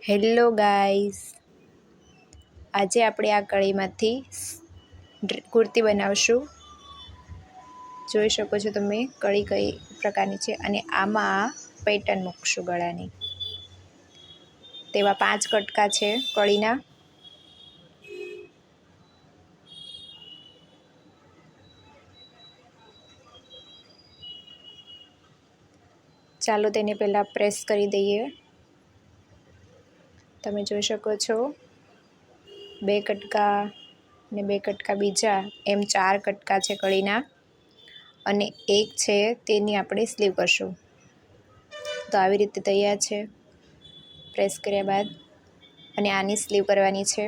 Hello guys, આજે આપણે આ કળીમાંથી કુર્તી બનાવશું। જોઈ શકો છો તમે કળી કઈ પ્રકારની છે અને આમાં પેટર્ન મૂકશું ગળાની। તેવા 5 કટકા છે કળીના। ચાલો તેને પહેલાં પ્રેસ કરી દઈએ। તમે જોઈ શકો છો 2 કટકા ને 2 કટકા બીજા, એમ 4 કટકા છે કળીના અને એક છે તેની આપણે સ્લીવ કરશું। તો આવી રીતે તૈયાર છે પ્રેસ કર્યા બાદ, અને આની સ્લીવ કરવાની છે।